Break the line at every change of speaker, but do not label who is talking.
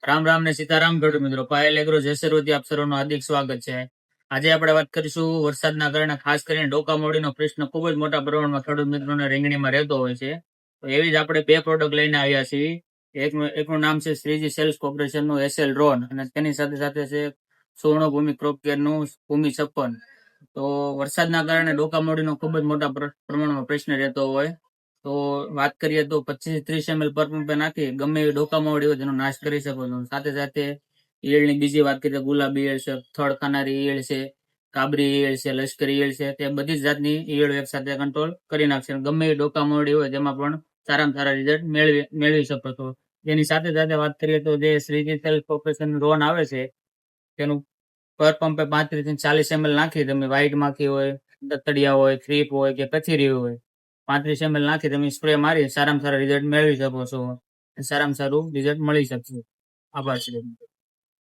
રામ રામ ને સીતારામ ખેડૂત મિત્રો, પાયલ એગ્રો જેસરવતી આપ સર્વનું હાર્દિક સ્વાગત છે. આજે આપણે વાત કરીશું વરસાદના કારણે ખાસ કરીને ડોકામોડીનો પ્રશ્ન ખૂબ જ મોટા પ્રમાણમાં ખેડૂત મિત્રોને રીંગણીમાં રહેતો હોય છે. તો એવી જ આપણે બે પ્રોડક્ટ લઈને આવ્યા છીએ. એકનું નામ છે શ્રીજી સેલ્સ કોર્પોરેશનનું એસએલ રોન, અને તેની સાથે સાથે છે સુવર્ણભૂમિ ક્રોપ કેરનું ભૂમિ 56. તો વરસાદના કારણે ડોકામોડીનો ખૂબ જ મોટા પ્રમાણમાં પ્રશ્ન રહેતો હોય. તો વાત કરીએ તો 25 થી 30 ml પર પંપે નાખી ગમે એવી ડોકામોડી હોય તેનો નાશ કરી શકો છો. સાથે સાથે ઈયળની બીજી વાત કરીએ, ગુલાબી ઈયળ છે, થડ ખાનારી ઈયળ છે, કાબરી ઈયળ છે, લશ્કરી ઈયળ છે, તે બધી જ જાતની ઈયળો એક સાથે કંટ્રોલ કરી નાખશે. ગમે એવી ડોકામોડી હોય તેમાં પણ સારામાં સારા રિઝલ્ટ મેળવી શકો છો. તેની સાથે સાથે વાત કરીએ તો જે શ્રીજી સેલ્સ કોર્પોરેશન રોન આવે છે તેનું પર પંપે 35 થી 40 ml નાખી તમે વ્હાઈટ માખી હોય, દતડિયા હોય, થ્રીપ હોય કે કથીરી હોય, 35 ml નાખી તમે સ્પ્રે મારી સારામાં સારા રિઝલ્ટ મેળવી શકો છો. સારામાં સારું રિઝલ્ટ મળી શકશે. આભાર શ્રી.